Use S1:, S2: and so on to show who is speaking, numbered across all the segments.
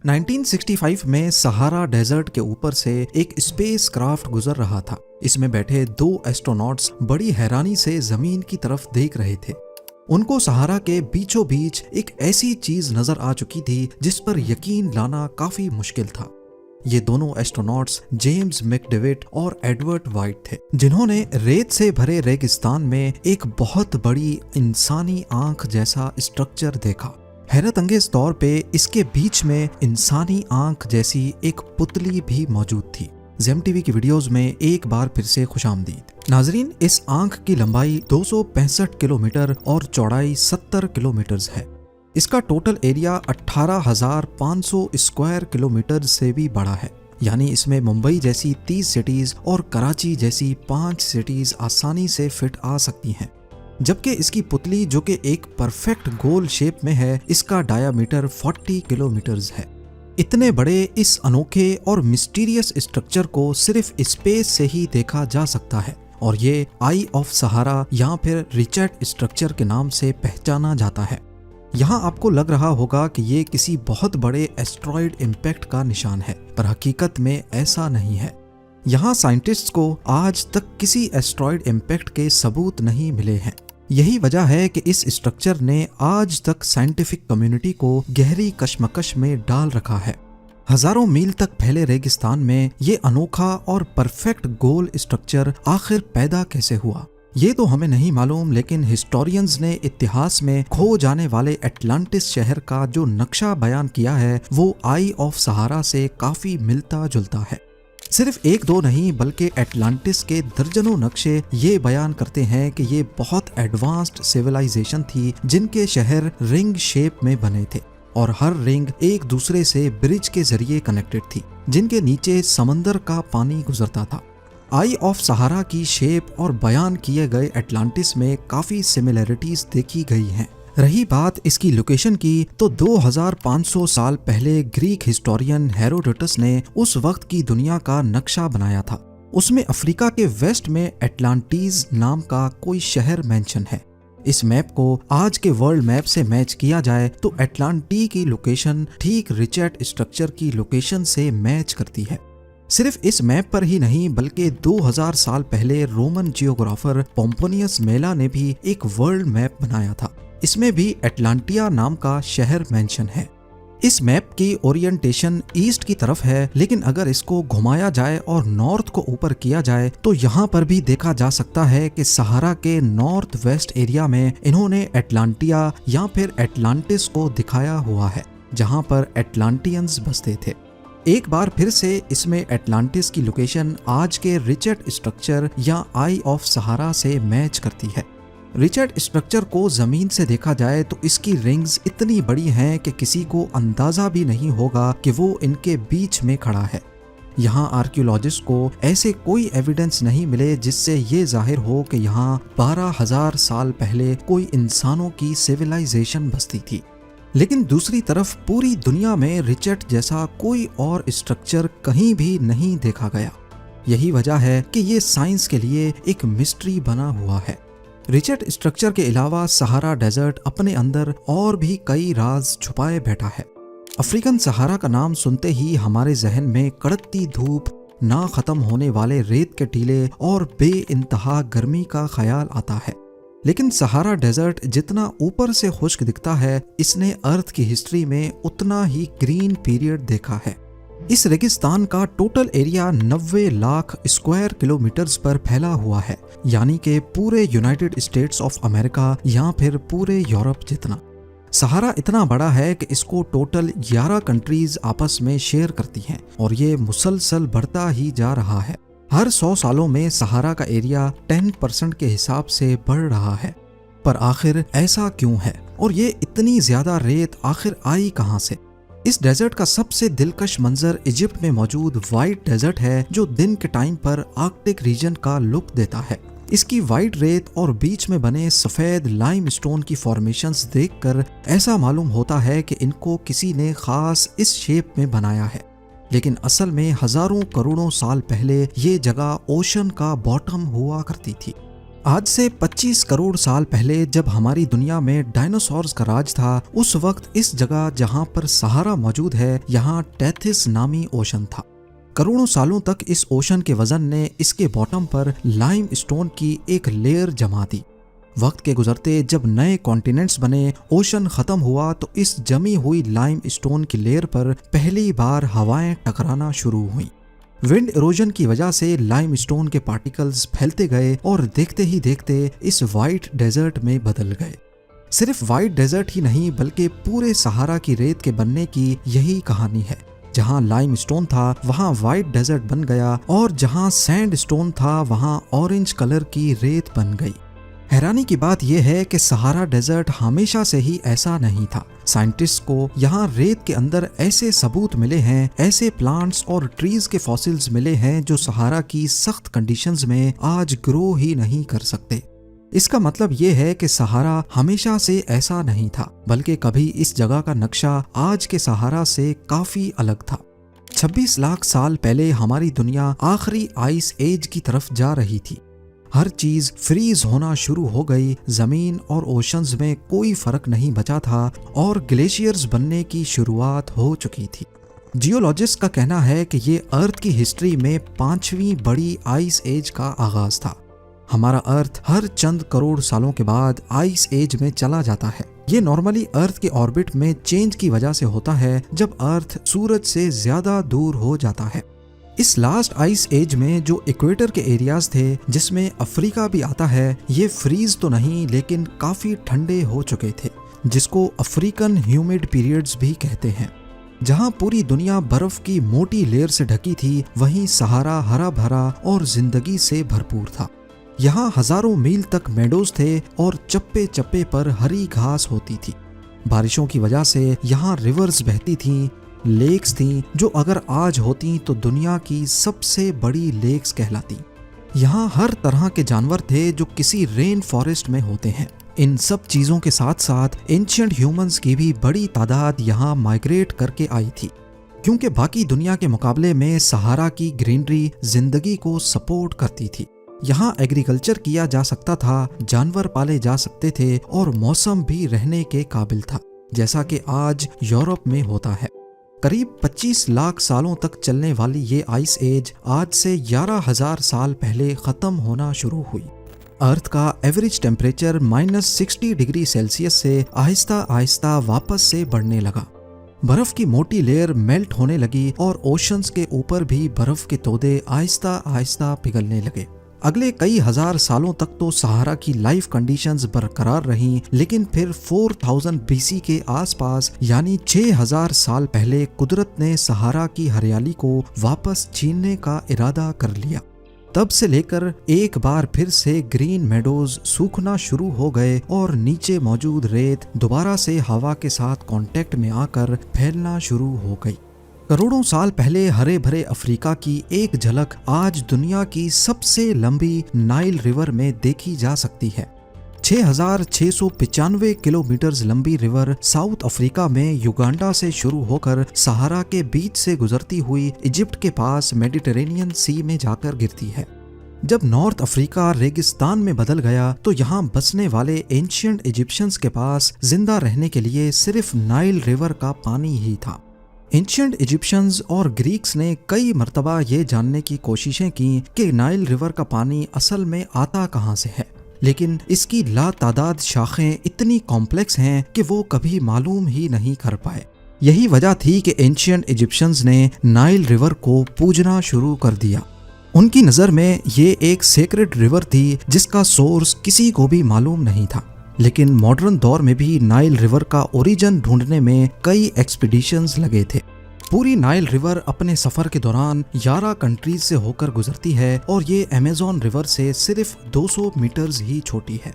S1: 1965 में Sahara desert के ऊपर से एक स्पेस क्राफ्ट गुजर रहा था। इसमें बैठे 2 एस्ट्रोनॉट्स बड़ी हैरानी से जमीन की तरफ देख रहे थे। उनको सहारा के बीचों बीच एक ऐसी चीज नजर आ चुकी थी जिस पर यकीन लाना काफी मुश्किल था। ये दोनों एस्ट्रोनॉट्स जेम्स मैकडेविट और एडवर्ड वाइट थे, जिन्होंने रेत से भरे रेगिस्तान में एक बहुत बड़ी इंसानी आंख जैसा स्ट्रक्चर देखा। हैरत अंगेज तौर पे इसके बीच में इंसानी आंख जैसी एक पुतली भी मौजूद थी। जेम टीवी की वीडियोस में एक बार फिर से खुशामदीद। नाजरीन, इस आंख की लंबाई 265 किलोमीटर और चौड़ाई 70 किलोमीटर है। इसका टोटल एरिया 18,500 स्क्वायर किलोमीटर से भी बड़ा है। यानी इसमें मुंबई जैसी 30 सिटीज और कराची जैसी 5 सिटीज आसानी से फिट आ सकती हैं। जबकि इसकी पुतली, जो कि एक परफेक्ट गोल शेप में है, इसका डायामीटर 40 किलोमीटर है। इतने बड़े इस अनोखे और मिस्टीरियस स्ट्रक्चर को सिर्फ स्पेस से ही देखा जा सकता है और ये आई ऑफ सहारा या फिर रिचर्ड स्ट्रक्चर के नाम से पहचाना जाता है। यहाँ आपको लग रहा होगा कि ये किसी बहुत बड़े एस्ट्रॉयड इम्पैक्ट का निशान है, पर हकीकत में ऐसा नहीं है। यहाँ साइंटिस्ट्स को आज तक किसी एस्ट्रॉयड इम्पैक्ट के सबूत नहीं मिले हैं। यही वजह है कि इस स्ट्रक्चर ने आज तक साइंटिफिक कम्युनिटी को गहरी कश्मकश में डाल रखा है। हजारों मील तक फैले रेगिस्तान में ये अनोखा और परफेक्ट गोल स्ट्रक्चर आखिर पैदा कैसे हुआ, ये तो हमें नहीं मालूम, लेकिन हिस्टोरियंस ने इतिहास में खो जाने वाले एटलांटिस शहर का जो नक्शा बयान किया है वो आई ऑफ सहारा से काफी मिलता जुलता है। सिर्फ एक दो नहीं, बल्कि एटलांटिस के दर्जनों नक्शे ये बयान करते हैं कि ये बहुत एडवांस्ड सिविलाइजेशन थी, जिनके शहर रिंग शेप में बने थे और हर रिंग एक दूसरे से ब्रिज के जरिए कनेक्टेड थी, जिनके नीचे समंदर का पानी गुजरता था। आई ऑफ सहारा की शेप और बयान किए गए एटलांटिस में काफी सिमिलरिटीज देखी गई हैं। रही बात इसकी लोकेशन की, तो 2500 साल पहले ग्रीक हिस्टोरियन हेरोडोटस ने उस वक्त की दुनिया का नक्शा बनाया था। उसमें अफ्रीका के वेस्ट में एटलांटीज नाम का कोई शहर मेंशन है। इस मैप को आज के वर्ल्ड मैप से मैच किया जाए तो एटलांटी की लोकेशन ठीक रिचर्ड स्ट्रक्चर की लोकेशन से मैच करती है। सिर्फ इस मैप पर ही नहीं, बल्कि 2000 साल पहले रोमन जियोग्राफर पोम्पोनियस मेला ने भी एक वर्ल्ड मैप बनाया था। इसमें भी एटलांटिया नाम का शहर मेंशन है। इस मैप की ओरिएंटेशन ईस्ट की तरफ है, लेकिन अगर इसको घुमाया जाए और नॉर्थ को ऊपर किया जाए तो यहाँ पर भी देखा जा सकता है कि सहारा के नॉर्थ वेस्ट एरिया में इन्होंने एटलांटिया या फिर एटलांटिस को दिखाया हुआ है, जहाँ पर एटलांटियंस बसते थे। एक बार फिर से इसमें एटलांटिस की लोकेशन आज के रिचर्ड स्ट्रक्चर या आई ऑफ सहारा से मैच करती है। रिचर्ड स्ट्रक्चर को जमीन से देखा जाए तो इसकी रिंग्स इतनी बड़ी हैं कि किसी को अंदाजा भी नहीं होगा कि वो इनके बीच में खड़ा है। यहाँ आर्कियोलॉजिस्ट को ऐसे कोई एविडेंस नहीं मिले जिससे ये जाहिर हो कि यहाँ 12,000 साल पहले कोई इंसानों की सिविलाइजेशन बसती थी। लेकिन दूसरी तरफ पूरी दुनिया में रिचर्ड जैसा कोई और स्ट्रक्चर कहीं भी नहीं देखा गया। यही वजह है कि ये साइंस के लिए एक मिस्ट्री बना हुआ है। रिचर्ड स्ट्रक्चर के अलावा सहारा डेजर्ट अपने अंदर और भी कई राज छुपाए बैठा है। अफ्रीकन सहारा का नाम सुनते ही हमारे जहन में कड़कती धूप, ना खत्म होने वाले रेत के टीले और बेइंतहा गर्मी का ख्याल आता है। लेकिन सहारा डेजर्ट जितना ऊपर से खुश्क दिखता है, इसने अर्थ की हिस्ट्री में उतना ही ग्रीन पीरियड देखा है। इस रेगिस्तान का total area 90 lakh square kilometres पर फैला हुआ है, यानी कि पूरे यूनाइटेड स्टेट्स ऑफ अमेरिका या फिर पूरे यूरोप जितना। सहारा इतना बड़ा है कि इसको टोटल 11 कंट्रीज आपस में शेयर करती हैं और ये मुसलसल बढ़ता ही जा रहा है। हर 100 सालों में सहारा का एरिया 10% के हिसाब से बढ़ रहा है। पर आखिर ऐसा क्यों है और ये इतनी ज्यादा रेत आखिर आई कहां से? इस डेजर्ट का सबसे दिलकश मंजर इजिप्ट में मौजूद वाइट डेजर्ट है, जो दिन के टाइम पर आर्कटिक रीजन का लुक देता है। इसकी वाइट रेत और बीच में बने सफेद लाइमस्टोन की फॉर्मेशंस देखकर ऐसा मालूम होता है कि इनको किसी ने खास इस शेप में बनाया है, लेकिन असल में हजारों करोड़ों साल पहले ये जगह ओशन का बॉटम हुआ करती थी। आज से 25 करोड़ साल पहले जब हमारी दुनिया में डायनासोर्स का राज था, उस वक्त इस जगह जहां पर सहारा मौजूद है, यहाँ टेथिस नामी ओशन था। करोड़ों सालों तक इस ओशन के वजन ने इसके बॉटम पर लाइम स्टोन की एक लेयर जमा दी। वक्त के गुजरते जब नए कॉन्टिनेंट्स बने, ओशन खत्म हुआ तो इस जमी हुई लाइम स्टोन की लेयर पर पहली बार हवाएं टकराना शुरू हुई। विंड इरोजन की वजह से लाइम स्टोन के पार्टिकल्स फैलते गए और देखते ही देखते इस वाइट डेजर्ट में बदल गए। सिर्फ वाइट डेजर्ट ही नहीं बल्कि पूरे सहारा की रेत के बनने की यही कहानी है। जहां लाइम स्टोन था वहां वाइट डेजर्ट बन गया और जहां सैंड स्टोन था वहां ऑरेंज कलर की रेत बन गई। हैरानी की बात यह है कि सहारा डेजर्ट हमेशा से ही ऐसा नहीं था। साइंटिस्ट को यहाँ रेत के अंदर ऐसे सबूत मिले हैं, ऐसे प्लांट्स और ट्रीज के फॉसिल्स मिले हैं जो सहारा की सख्त कंडीशंस में आज ग्रो ही नहीं कर सकते। इसका मतलब ये है कि सहारा हमेशा से ऐसा नहीं था, बल्कि कभी इस जगह का नक्शा आज के सहारा से काफी अलग था। 26 लाख साल पहले हमारी दुनिया आखिरी आइस एज की तरफ जा रही थी। हर चीज फ्रीज होना शुरू हो गई, जमीन और ओशंस में कोई फर्क नहीं बचा था और ग्लेशियर्स बनने की शुरुआत हो चुकी थी। जियोलॉजिस्ट का कहना है कि ये अर्थ की हिस्ट्री में 5वीं बड़ी आइस एज का आगाज था। हमारा अर्थ हर चंद करोड़ सालों के बाद आइस एज में चला जाता है। ये नॉर्मली अर्थ के ऑर्बिट में चेंज की वजह से होता है जब अर्थ सूरज से ज्यादा दूर हो जाता है। इस लास्ट आइस एज में जो इक्वेटर के एरियाज थे, जिसमें अफ्रीका भी आता है, ये फ्रीज तो नहीं लेकिन काफी ठंडे हो चुके थे, जिसको अफ्रीकन ह्यूमिड पीरियड्स भी कहते हैं। जहां पूरी दुनिया बर्फ की मोटी लेयर से ढकी थी, वहीं सहारा हरा भरा और जिंदगी से भरपूर था। यहाँ हजारों मील तक मेडोज थे और चप्पे चप्पे पर हरी घास होती थी। बारिशों की वजह से यहाँ रिवर्स बहती थीं, लेक्स थीं जो अगर आज होती तो दुनिया की सबसे बड़ी लेक्स कहलाती। यहाँ हर तरह के जानवर थे जो किसी रेन फॉरेस्ट में होते हैं। इन सब चीजों के साथ साथ एंशिएंट ह्यूमंस की भी बड़ी तादाद यहाँ माइग्रेट करके आई थी, क्योंकि बाकी दुनिया के मुकाबले में सहारा की ग्रीनरी जिंदगी को सपोर्ट करती थी। यहाँ एग्रीकल्चर किया जा सकता था, जानवर पाले जा सकते थे और मौसम भी रहने के काबिल था, जैसा कि आज यूरोप में होता है। करीब 25 लाख सालों तक चलने वाली ये आइस एज आज से 11,000 साल पहले खत्म होना शुरू हुई। अर्थ का एवरेज टेम्परेचर -60 डिग्री सेल्सियस से आहिस्ता आहिस्ता वापस से बढ़ने लगा। बर्फ की मोटी लेयर मेल्ट होने लगी और ओशंस के ऊपर भी बर्फ के तोदे आहिस्ता आहिस्ता पिघलने लगे। अगले कई हजार सालों तक तो सहारा की लाइफ कंडीशंस बरकरार रहीं, लेकिन फिर 4000 BC के आसपास यानी 6000 साल पहले कुदरत ने सहारा की हरियाली को वापस छीनने का इरादा कर लिया। तब से लेकर एक बार फिर से ग्रीन मेडोज सूखना शुरू हो गए और नीचे मौजूद रेत दोबारा से हवा के साथ कांटेक्ट में आकर फैलना शुरू हो गई। करोड़ों साल पहले हरे भरे अफ्रीका की एक झलक आज दुनिया की सबसे लंबी नाइल रिवर में देखी जा सकती है। 6,695 किलोमीटर लंबी रिवर साउथ अफ्रीका में युगांडा से शुरू होकर सहारा के बीच से गुजरती हुई इजिप्ट के पास मेडिटेरेनियन सी में जाकर गिरती है। जब नॉर्थ अफ्रीका रेगिस्तान में बदल गया तो यहाँ बसने वाले एंशिएंट इजिप्शियंस के पास जिंदा रहने के लिए सिर्फ नाइल रिवर का पानी ही था। एंशिएंट इजिप्शियंस और ग्रीक्स ने कई मर्तबा ये जानने की कोशिशें की कि नाइल रिवर का पानी असल में आता कहाँ से है, लेकिन इसकी लातादाद शाखें इतनी कॉम्प्लेक्स हैं कि वो कभी मालूम ही नहीं कर पाए। यही वजह थी कि एंशिएंट इजिप्शियंस ने नाइल रिवर को पूजना शुरू कर दिया। उनकी नज़र में ये एक सेक्रेड रिवर थी जिसका सोर्स किसी को भी मालूम नहीं था। लेकिन मॉडर्न दौर में भी नाइल रिवर का ओरिजिन ढूंढने में कई एक्सपीडिशंस लगे थे। पूरी नाइल रिवर अपने सफर के दौरान 11 कंट्रीज से होकर गुजरती है और ये अमेज़न रिवर से सिर्फ 200 मीटर्स ही छोटी है।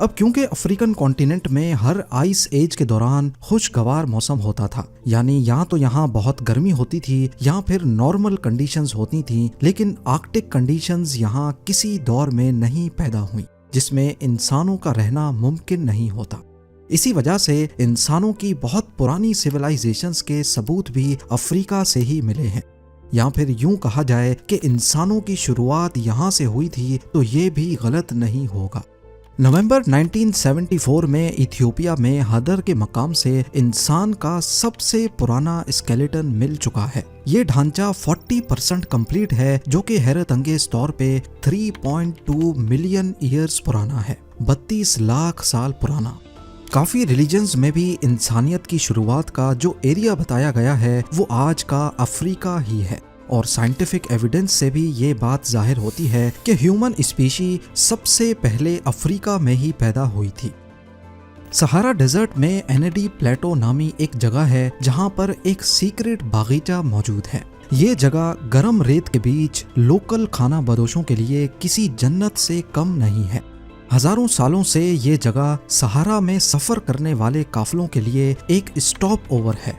S1: अब क्योंकि अफ्रीकन कॉन्टिनेंट में हर आइस एज के दौरान खुशगवार मौसम होता था, यानी या तो यहाँ बहुत गर्मी होती थी या फिर नॉर्मल कंडीशंस होती थी, लेकिन आर्कटिक कंडीशंस यहाँ किसी दौर में नहीं पैदा हुई जिसमें इंसानों का रहना मुमकिन नहीं होता। इसी वजह से इंसानों की बहुत पुरानी सिविलाइजेशंस के सबूत भी अफ्रीका से ही मिले हैं। या फिर यूं कहा जाए कि इंसानों की शुरुआत यहाँ से हुई थी तो ये भी गलत नहीं होगा। नवंबर 1974 में इथियोपिया में हदर के मकाम से इंसान का सबसे पुराना स्केलेटन मिल चुका है। ये ढांचा 40% कंप्लीट है, जो कि हैरत अंगेज तौर पे 3.2 मिलियन ईयर्स पुराना है, 32 लाख साल पुराना। काफी रिलीजन्स में भी इंसानियत की शुरुआत का जो एरिया बताया गया है वो आज का अफ्रीका ही है, और साइंटिफिक एविडेंस से भी ये बात जाहिर होती है कि ह्यूमन स्पीशी सबसे पहले अफ्रीका में ही पैदा हुई थी। सहारा डेजर्ट में एनेडी प्लेटो नामी एक जगह है जहाँ पर एक सीक्रेट बागीचा मौजूद है। ये जगह गर्म रेत के बीच लोकल खाना बदोशों के लिए किसी जन्नत से कम नहीं है। हजारों सालों से ये जगह सहारा में सफर करने वाले काफिलों के लिए एक स्टॉप ओवर है।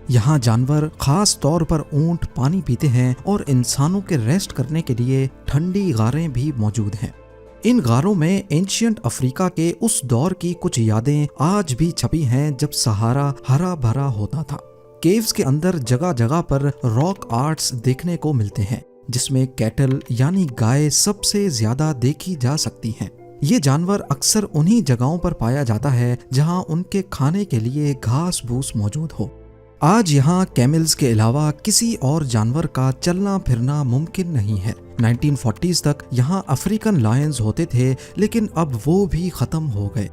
S1: यहाँ जानवर, खास तौर पर ऊंट, पानी पीते हैं और इंसानों के रेस्ट करने के लिए ठंडी गारें भी मौजूद हैं। इन गारों में एंशियंट अफ्रीका के उस दौर की कुछ यादें आज भी छपी हैं जब सहारा हरा भरा होता था। केव्स के अंदर जगह जगह पर रॉक आर्ट्स देखने को मिलते हैं, जिसमें कैटल यानी गाय सबसे ज्यादा देखी जा सकती हैं। ये जानवर अक्सर उन्हीं जगहों पर पाया जाता है जहां उनके खाने के लिए घास फूस मौजूद हो। आज यहाँ कैमल्स के अलावा किसी और जानवर का चलना फिरना मुमकिन नहीं है। 1940s तक यहाँ अफ्रीकन लायंस होते थे, लेकिन अब वो भी खत्म हो गए।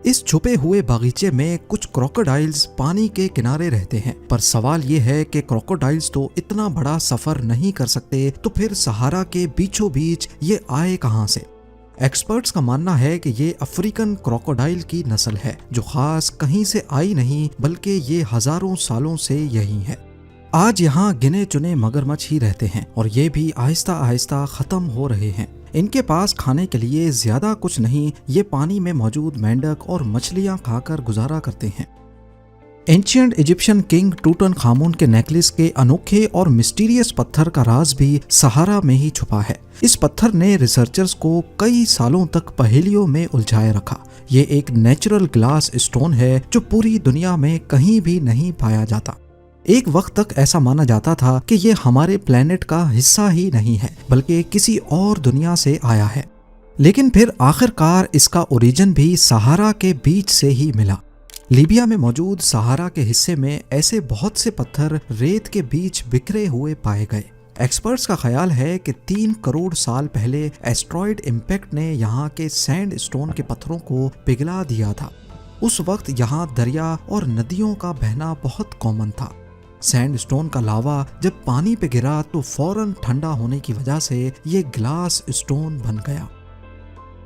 S1: इस छुपे हुए बागीचे में कुछ क्रोकोडाइल्स पानी के किनारे रहते हैं, पर सवाल ये है कि क्रोकोडाइल्स तो इतना बड़ा सफर नहीं कर सकते, तो फिर सहारा के बीचों बीच ये आए कहाँ से? एक्सपर्ट्स का मानना है कि ये अफ्रीकन क्रोकोडाइल की नस्ल है, जो खास कहीं से आई नहीं बल्कि ये हजारों सालों से यही है। आज यहाँ गिने चुने मगरमच्छ ही रहते हैं और ये भी आहिस्ता आहिस्ता खत्म हो रहे हैं। इनके पास खाने के लिए ज्यादा कुछ नहीं, ये पानी में मौजूद मेंढक और मछलियाँ खाकर गुजारा करते हैं। एंशिएंट इजिप्शियन किंग टूटनखामुन के नेकलेस के अनोखे और मिस्टीरियस पत्थर का राज भी सहारा में ही छुपा है। इस पत्थर ने रिसर्चर्स को कई सालों तक पहेलियों में उलझाए रखा। ये एक नेचुरल ग्लास स्टोन है जो पूरी दुनिया में कहीं भी नहीं पाया जाता। एक वक्त तक ऐसा माना जाता था कि ये हमारे प्लेनेट का हिस्सा ही नहीं है, बल्कि किसी और दुनिया से आया है। लेकिन फिर आखिरकार इसका ओरिजिन भी सहारा के बीच से ही मिला। लीबिया में मौजूद सहारा के हिस्से में ऐसे बहुत से पत्थर रेत के बीच बिखरे हुए पाए गए। एक्सपर्ट्स का ख्याल है कि 3 करोड़ साल पहले एस्ट्रॉइड इम्पैक्ट ने यहाँ के सैंड स्टोन के पत्थरों को पिघला दिया था। उस वक्त यहाँ दरिया और नदियों का बहना बहुत कॉमन था। सैंड स्टोन का लावा जब पानी पे गिरा तो फौरन ठंडा होने की वजह से ये ग्लास स्टोन बन गया।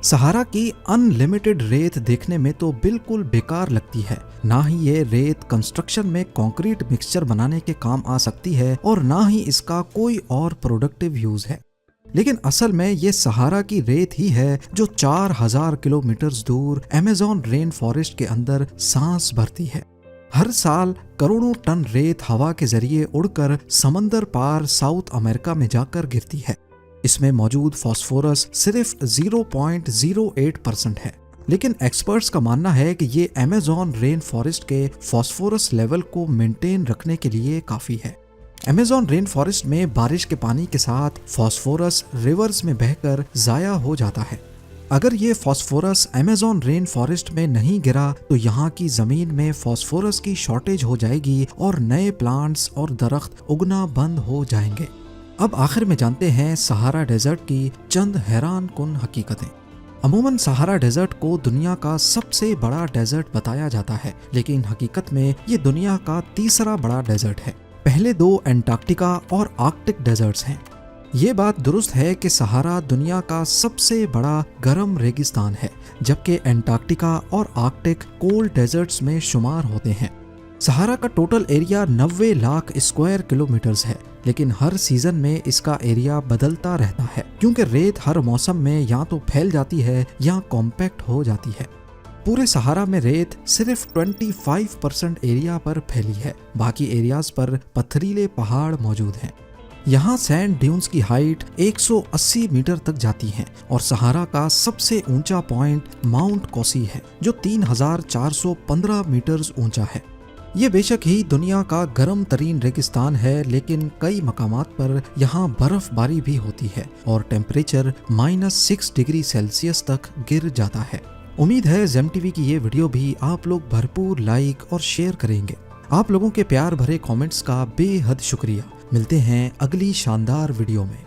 S1: सहारा की अनलिमिटेड रेत देखने में तो बिल्कुल बेकार लगती है। ना ही ये रेत कंस्ट्रक्शन में कंक्रीट मिक्सचर बनाने के काम आ सकती है और ना ही इसका कोई और प्रोडक्टिव यूज है। लेकिन असल में ये सहारा की रेत ही है जो 4000 किलोमीटर दूर अमेज़न रेन फॉरेस्ट के अंदर सांस भरती है। हर साल करोड़ों टन रेत हवा के जरिए उड़कर समंदर पार साउथ अमेरिका में जाकर गिरती है। इसमें मौजूद फास्फोरस सिर्फ 0.08% है, लेकिन एक्सपर्ट्स का मानना है कि ये अमेज़न रेन फॉरेस्ट के फास्फोरस लेवल को मेंटेन रखने के लिए काफी है। अमेज़न रेन फॉरेस्ट में बारिश के पानी के साथ फास्फोरस रिवर्स में बहकर जाया हो जाता है। अगर ये फास्फोरस अमेज़न रेन फॉरेस्ट में नहीं गिरा तो यहाँ की जमीन में फास्फोरस की शॉर्टेज हो जाएगी और नए प्लांट्स और दरख्त उगना बंद हो जाएंगे। अब आखिर में जानते हैं सहारा डेजर्ट की चंद हैरान कुन हकीकतें। अमूमन सहारा डेजर्ट को दुनिया का सबसे बड़ा डेजर्ट बताया जाता है, लेकिन हकीकत में ये दुनिया का तीसरा बड़ा डेजर्ट है। पहले 2 एंटार्क्टिका और आर्कटिक डेजर्ट्स हैं। ये बात दुरुस्त है कि सहारा दुनिया का सबसे बड़ा गर्म रेगिस्तान है, जबकि एंटार्क्टिका और आर्कटिक कोल्ड डेजर्ट्स में शुमार होते हैं। सहारा का total area 90 lakh square kilometres है, लेकिन हर सीजन में इसका एरिया बदलता रहता है, क्योंकि रेत हर मौसम में या तो फैल जाती है या कॉम्पैक्ट हो जाती है। पूरे सहारा में रेत सिर्फ 25% एरिया पर फैली है, बाकी एरियाज पर पथरीले पहाड़ मौजूद हैं। यहाँ सैंड ड्यून्स की हाइट 180 मीटर तक जाती है और सहारा का सबसे ऊंचा पॉइंट माउंट कोसी है, जो 3415 मीटर ऊंचा है। ये बेशक ही दुनिया का गर्म तरीन रेगिस्तान है, लेकिन कई मकामात पर यहाँ बर्फबारी भी होती है और टेम्परेचर -6 डिग्री सेल्सियस तक गिर जाता है। उम्मीद है जेम टीवी की ये वीडियो भी आप लोग भरपूर लाइक और शेयर करेंगे। आप लोगों के प्यार भरे कमेंट्स का बेहद शुक्रिया। मिलते हैं अगली शानदार वीडियो में।